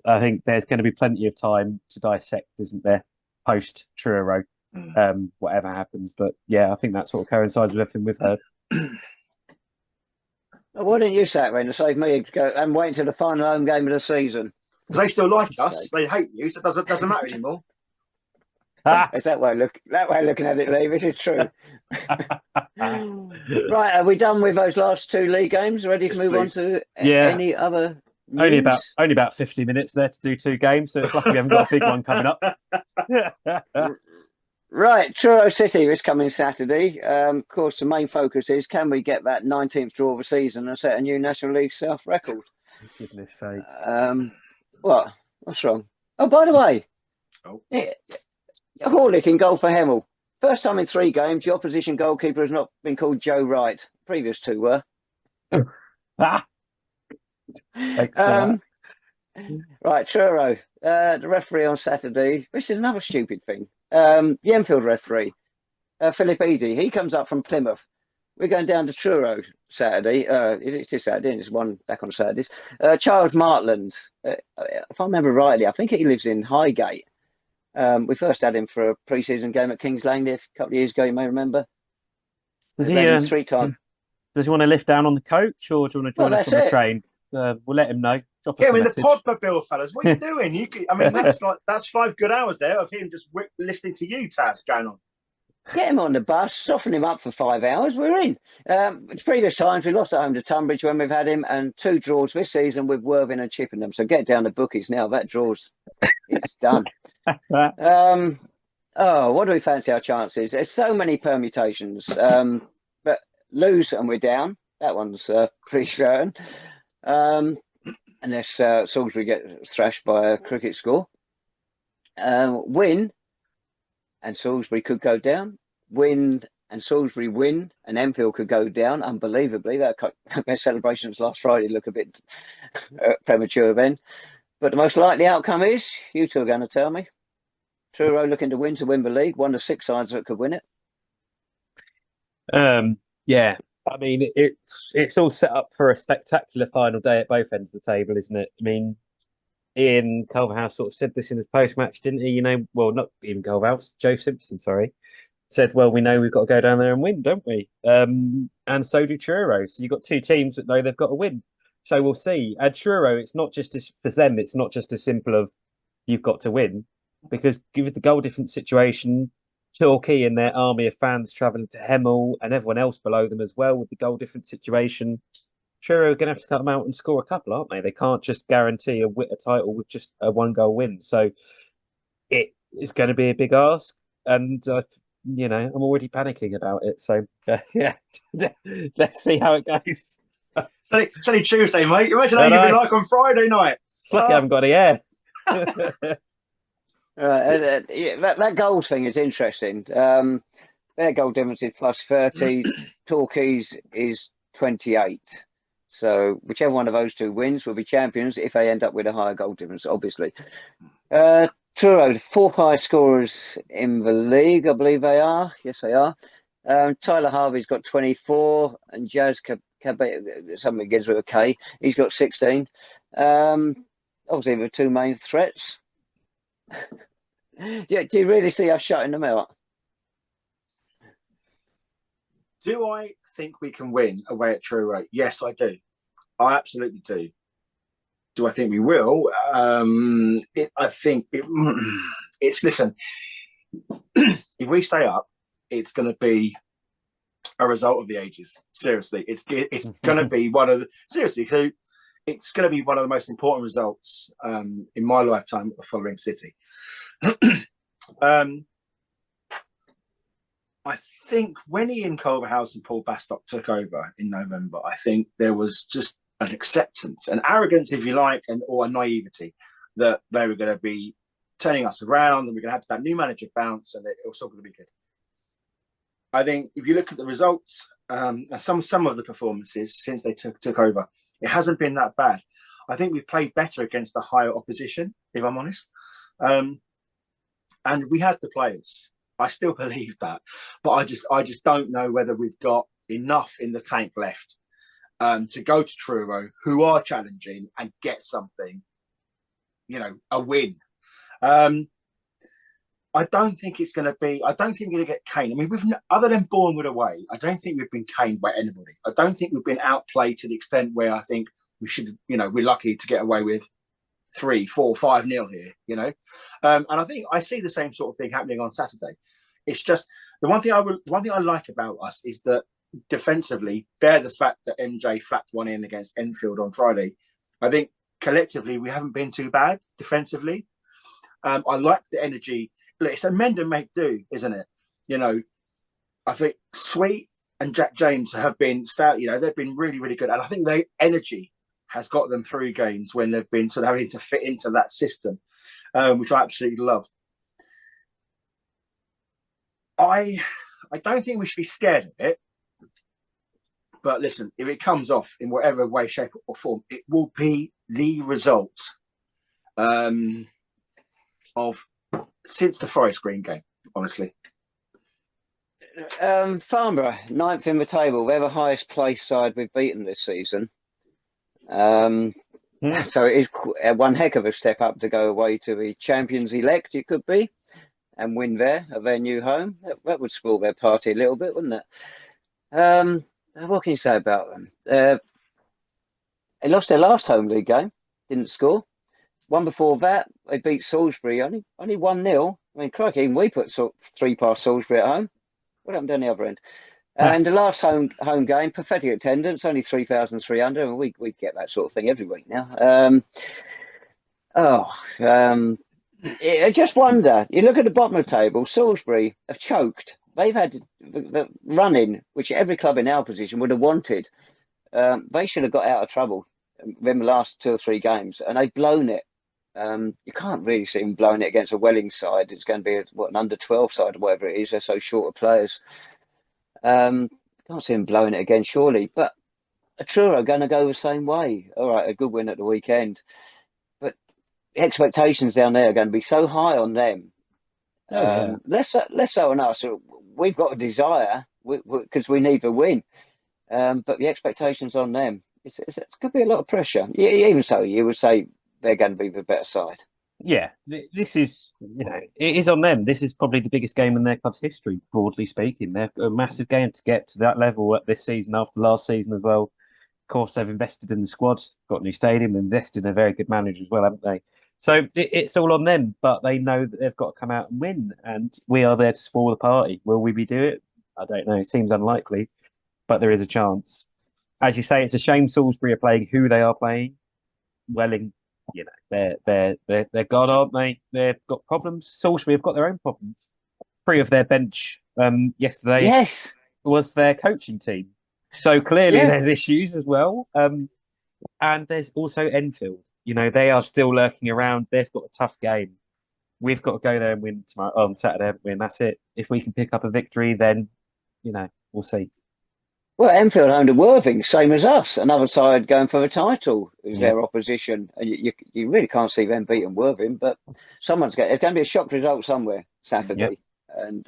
I think there's going to be plenty of time to dissect, isn't there, post Truro, whatever happens. But yeah, I think that sort of coincides with everything we've heard. Why didn't you say it then to save me and wait until the final home game of the season? Because they still like us. They hate you, so it doesn't matter anymore. It's that way looking at it, Lee. This is true. Right, are we done with those last two league games? Ready to move on to any other news? Only about 50 minutes there to do two games, so it's lucky we haven't got a big one coming up. Right, Truro City this coming Saturday. Of course, the main focus is, can we get that 19th draw of the season and set a new National League South record? For goodness sake. What? What's wrong? Oh, by the way, Horlick in goal for Hemel. First time in 3 games, the opposition goalkeeper has not been called Joe Wright. Previous 2 were. Right, Truro. The referee on Saturday. This is another stupid thing. The Enfield referee, Philip Eady, he comes up from Plymouth. We're going down to Truro Saturday. It is Saturday, and it's one back on Saturdays. Charles Martland, if I remember rightly, I think he lives in Highgate. We first had him for a pre-season game at Kings Langley a couple of years ago, you may remember. Does he want to lift down on the coach, or do you want to join us on the train? We'll let him know. Get him in the pod per bill, fellas. What are you doing? That's 5 good hours there of him just listening to you, Tabs, going on. Get him on the bus, soften him up for 5 hours, we're in. Previous times we lost at home to Tunbridge when we've had him, and 2 draws this season with Worthing and Chippenham. So get down the bookies now. That draw's it's done. What do we fancy our chances? There's so many permutations. But lose and we're down. That one's pretty certain. Unless Salisbury get thrashed by a cricket score. Win and Salisbury could go down. Win and Salisbury win and Enfield could go down. Unbelievably, their celebrations last Friday look a bit premature then. But the most likely outcome is, you two are going to tell me, Truro looking to win the league, one of 6 sides that could win it. Yeah, I mean, it's all set up for a spectacular final day at both ends of the table, isn't it? I mean, Ian Culverhouse sort of said this in his post-match, didn't he? Well, not Ian Culverhouse, Joe Simpson, sorry, said, well, we know we've got to go down there and win, don't we? And so do Truro. So you've got 2 teams that know they've got to win. So we'll see. At Truro, it's not just for them, it's not just as simple of you've got to win, because given the goal difference situation, Torquay and their army of fans travelling to Hemel and everyone else below them as well with the goal difference situation, Truro are going to have to cut them out and score a couple, aren't they? They can't just guarantee a title with just a 1-goal win. So it is going to be a big ask. And, I'm already panicking about it. So, yeah, let's see how it goes. It's only Tuesday, mate. Imagine how you'd be like on Friday night. It's lucky I haven't got any air. That goal thing is interesting. Their goal difference is +30. Torquay's is 28. So whichever one of those 2 wins will be champions if they end up with a higher goal difference, obviously. Truro, the 4th highest scorers in the league, I believe they are. Yes, they are. Tyler Harvey's got 24, and Jazz something begins with a K. He's got 16. Obviously, the 2 main threats. Do you really see us shutting them out? Do I think we can win away at Truro? Yes, I do. I absolutely do. Do I think we will? I think it's listen. If we stay up, it's going to be a result of the ages. Seriously, it's going to be one of the it's going to be one of the most important results in my lifetime at the following city. I think when Ian Culverhouse and Paul Bastock took over in November, I think there was just an acceptance, an arrogance, if you like, or a naivety that they were going to be turning us around and we're going to have that new manager bounce and it was all going to be good. I think if you look at the results, some of the performances since they took over, it hasn't been that bad. I think we've played better against the higher opposition, if I'm honest. And we had the players. I still believe that, but I just don't know whether we've got enough in the tank left to go to Truro, who are challenging, and get something, a win. I don't think it's going to be. I don't think we're going to get caned. I mean, other than Bournemouth away, I don't think we've been caned by anybody. I don't think we've been outplayed to the extent where I think we should. We're lucky to get away with 3, 4, 5-0 here. And I think I see the same sort of thing happening on Saturday. It's just the one thing I like about us is that defensively, bear the fact that MJ flapped one in against Enfield on Friday. I think collectively we haven't been too bad defensively. I like the energy. Look, it's a mend and make do, isn't it? I think Sweet and Jack James have been stout. They've been really, really good, and I think their energy has got them through games when they've been sort of having to fit into that system, which I absolutely love. I don't think we should be scared of it. But listen, if it comes off in whatever way, shape, or form, it will be the result of since the Forest Green game, honestly. Farnborough, 9th in the table. They're the highest placed side we've beaten this season. So it is one heck of a step up to go away to the champions elect, it could be, and win there at their new home. That would spoil their party a little bit, wouldn't it? What can you say about them? They lost their last home league game, didn't score. One before that, they beat Salisbury, only 1-0. I mean, crikey, even we put 3 past Salisbury at home. What happened down the other end? And the last home game, pathetic attendance, only 3,300. And we get that sort of thing every week now. I just wonder. You look at the bottom of the table. Salisbury have choked. They've had the running, which every club in our position would have wanted. They should have got out of trouble in the last 2 or 3 games, and they've blown it. You can't really see them blowing it against a Welling side. It's going to be an under 12 side or whatever it is. They're so short of players. Can't see them blowing it again, surely. But a Truro going to go the same way. All right, a good win at the weekend, but the expectations down there are going to be so high on them. Less so on us. We've got a desire because we need to win, but the expectations on them, it's going to be a lot of pressure. Even so, you would say they're going to be the better side. Yeah, this is, it is on them. This is probably the biggest game in their club's history, broadly speaking. They're a massive game to get to that level at this season after last season as well. Of course, they've invested in the squad, got a new stadium, invested in a very good manager as well, haven't they? So it's all on them, but they know that they've got to come out and win, and we are there to spoil the party. Will we do it? I don't know. It seems unlikely, but there is a chance. As you say, it's a shame Salisbury are playing who they are playing. Welling, they're God, aren't they? They've got problems. Salisbury have got their own problems. 3 of their bench yesterday was their coaching team. So clearly there's issues as well. And there's also Enfield. They are still lurking around. They've got a tough game. We've got to go there and win tomorrow on Saturday, haven't we? And that's it. If we can pick up a victory, then, we'll see. Well, Enfield home to Worthing, same as us. Another side going for the title is their opposition. And you really can't see them beating Worthing, but it's going to be a shock result somewhere Saturday. And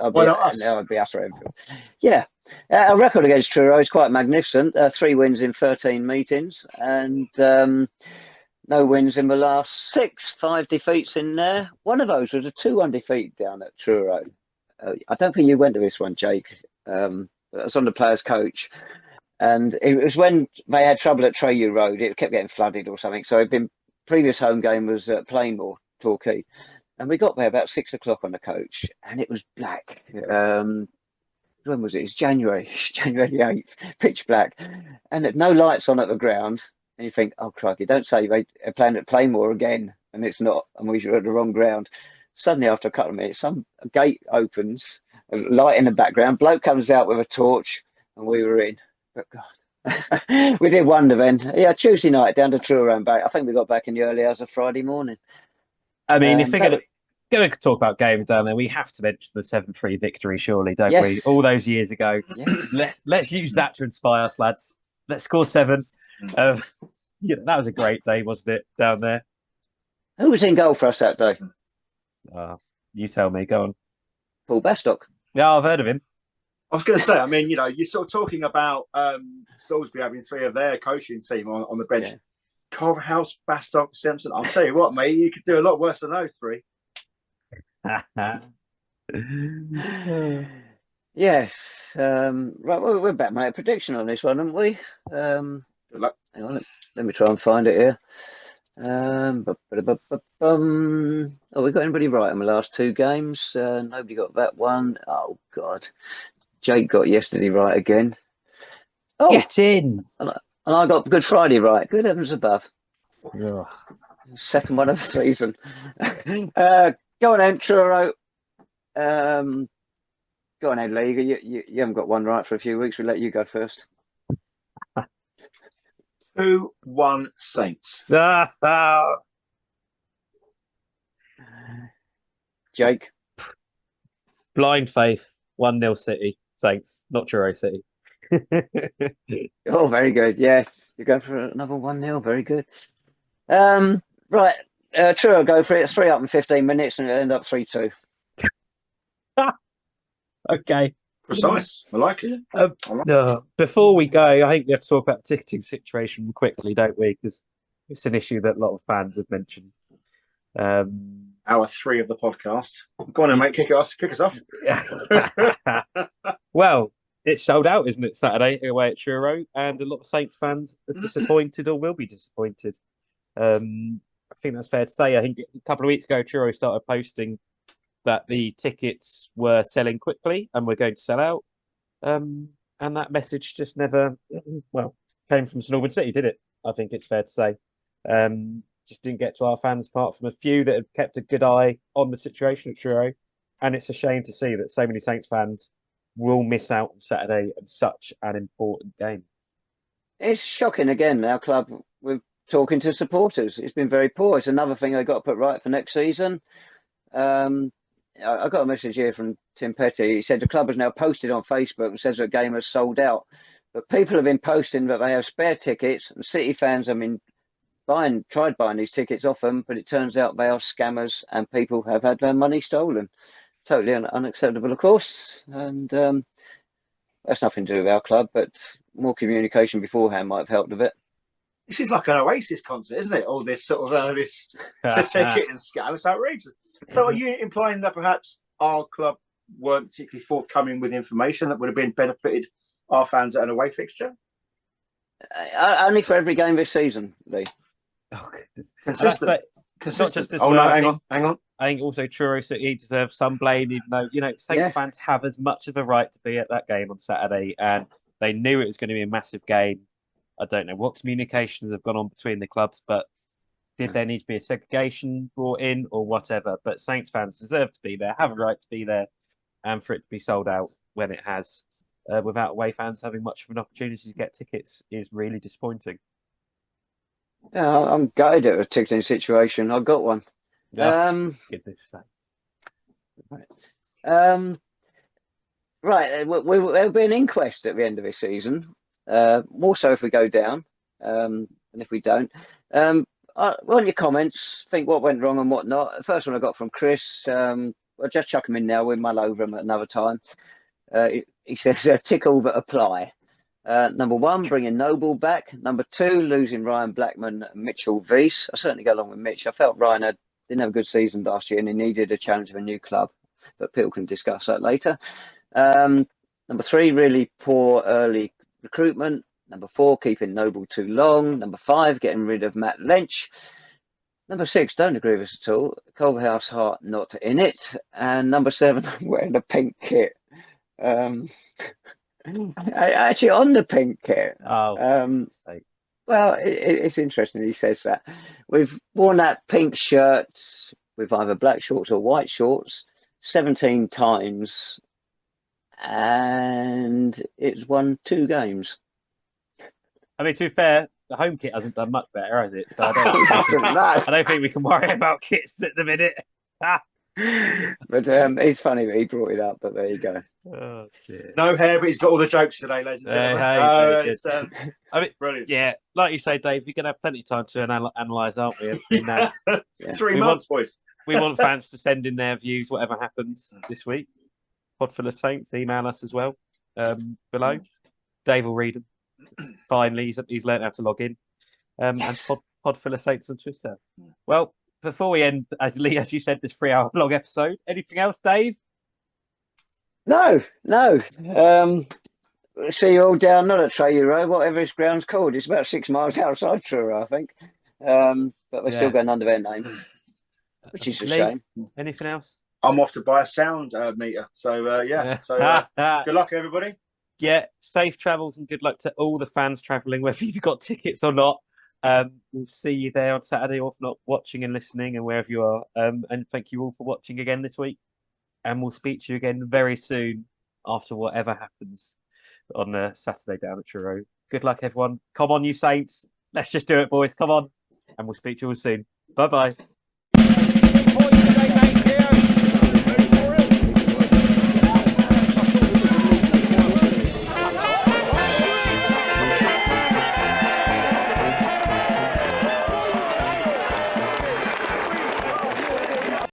I'll be us or Enfield. Yeah. Our record against Truro is quite magnificent. 3 wins in 13 meetings and no wins in the last 6, 5 defeats in there. One of those was a 2-1 defeat down at Truro. I don't think you went to this one, Jake. That's on the players' coach. And it was when they had trouble at Treyu Road. It kept getting flooded or something. So previous home game was at Plainmoor, Torquay. And we got there about 6 o'clock on the coach and it was black. When was it? It's January the 8th, pitch black. And no lights on at the ground. And you think, oh, crikey, don't say they're playing at Plainmoor again. And it's not. And we're at the wrong ground. Suddenly, after a couple of minutes, a gate opens, a light in the background, bloke comes out with a torch, and we were in. But God, we did wonder then. Yeah, Tuesday night down to Truro and back. I think we got back in the early hours of Friday morning. I mean, if we're going to talk about games down there, we have to mention the 7-3 victory, surely, don't we? All those years ago. Yeah. Let's use that to inspire us, lads. Let's score 7. That was a great day, wasn't it, down there? Who was in goal for us that day? You tell me. Go on. Paul Bastock. Yeah, I've heard of him. I was going to say, I mean, you're sort of talking about Salisbury having 3 of their coaching team on the bench. Yeah. Culverhouse, Bastock, Simpson. I'll tell you what, mate, you could do a lot worse than those 3. Yes. Right, we're back, mate. Prediction on this one, haven't we? Good luck. Hang on, let me try and find it here. We got anybody right in the last 2 games? Nobody got that one. Oh God, Jake got yesterday right again. Oh, get in! And I got Good Friday right. Good heavens above. Yeah. Second one of the season. Go on, then, Truro. Go on, Ed League. You haven't got one right for a few weeks. We'll let you go first. 2-1 Saints. Jake. Blind faith. 1-0 City. Saints, not Truro City. Oh, very good. Yes, you go for another 1-0. Very good. Right. Truro go for it. It's 3 up in 15 minutes and it'll end up 3-2. Okay. Precise. I like it. Before we go, I think we have to talk about the ticketing situation quickly, don't we? Because it's an issue that a lot of fans have mentioned. Hour 3 of the podcast. Go on then, mate. Kick us off. Well, it's sold out, isn't it, Saturday away at Truro? And a lot of Saints fans are disappointed or will be disappointed. I think that's fair to say. I think a couple of weeks ago, Truro started posting that the tickets were selling quickly and were going to sell out. And that message just never, well, came from St Albans City, did it? I think it's fair to say. Just didn't get to our fans, apart from a few that had kept a good eye on the situation at Truro. And it's a shame to see that so many Saints fans will miss out on Saturday and such an important game. It's shocking again, our club, we're talking to supporters. It's been very poor. It's another thing they've got to put right for next season. I got a message here from Tim Petty. He said the club has now posted on Facebook and says the game has sold out. But people have been posting that they have spare tickets, and City fans have been tried buying these tickets off them, but it turns out they are scammers and people have had their money stolen. Totally unacceptable, of course. And that's nothing to do with our club, but more communication beforehand might have helped a bit. This is like an Oasis concert, isn't it? All this sort of this ticket and scam. It's outrageous. So are you implying that perhaps our club weren't particularly forthcoming with information that would have been benefited our fans at an away fixture? Only for every game this season, Lee. Oh, goodness. Consistent. Not just as oh, well. no, hang on. I think also Truro City deserves some blame, even though, Saints fans have as much of a right to be at that game on Saturday, and they knew it was going to be a massive game. I don't know what communications have gone on between the clubs, but did there need to be a segregation brought in or whatever? But Saints fans deserve to be there, have a right to be there, and for it to be sold out when it has, without away fans having much of an opportunity to get tickets, is really disappointing. Yeah, I'm gutted at a ticketing situation. I got one. Goodness sake. Right. There'll be an inquest at the end of this season. More so if we go down, and if we don't. I want your comments. Think what went wrong and what not. The first one I got from Chris. I'll just chuck them in now. We'll mull over them at another time. He says, tickle that apply. Number one, bringing Noble back. Number two, losing Ryan Blackman and Mitchell Weiss. I certainly go along with Mitch. I felt Ryan didn't have a good season last year and he needed a challenge of a new club. But people can discuss that later. Number three, really poor early recruitment. Number four, keeping Noble too long. Number five, getting rid of Matt Lynch. Number six, don't agree with us at all. Culverhouse Heart not in it. And number seven, wearing a pink kit. Actually, on the pink kit. Well, it's interesting he says that. We've worn that pink shirt with either black shorts or white shorts 17 times, and it's won 2 games. I mean, to be fair, the home kit hasn't done much better, has it? So I don't think we can worry about kits at the minute. But it's funny that he brought it up, but there you go. Oh, dear. No hair, but he's got all the jokes today, ladies and gentlemen. I mean, brilliant. Yeah, like you say, Dave, we're going to have plenty of time to analyse, aren't we? 3 months, boys. We want fans to send in their views, whatever happens this week. Podful of Saints, email us as well below. Dave will read them. Finally, he's learned how to log in. And Podful of Saints on Twitter. Well, before we end, as you said, this 3-hour long episode, anything else, Dave? No. See you all down, not at Truro, whatever this ground's called. It's about 6 miles outside Truro, I think. But we're still going under their name, which is a shame. Anything else? I'm off to buy a sound meter. So, good luck, everybody. Yeah, safe travels and good luck to all the fans travelling, whether you've got tickets or not. We'll see you there on Saturday, or if not, watching and listening and wherever you are. And thank you all for watching again this week. And we'll speak to you again very soon after whatever happens on Saturday down at Truro. Good luck, everyone. Come on, you Saints. Let's just do it, boys. Come on. And we'll speak to you all soon. Bye-bye.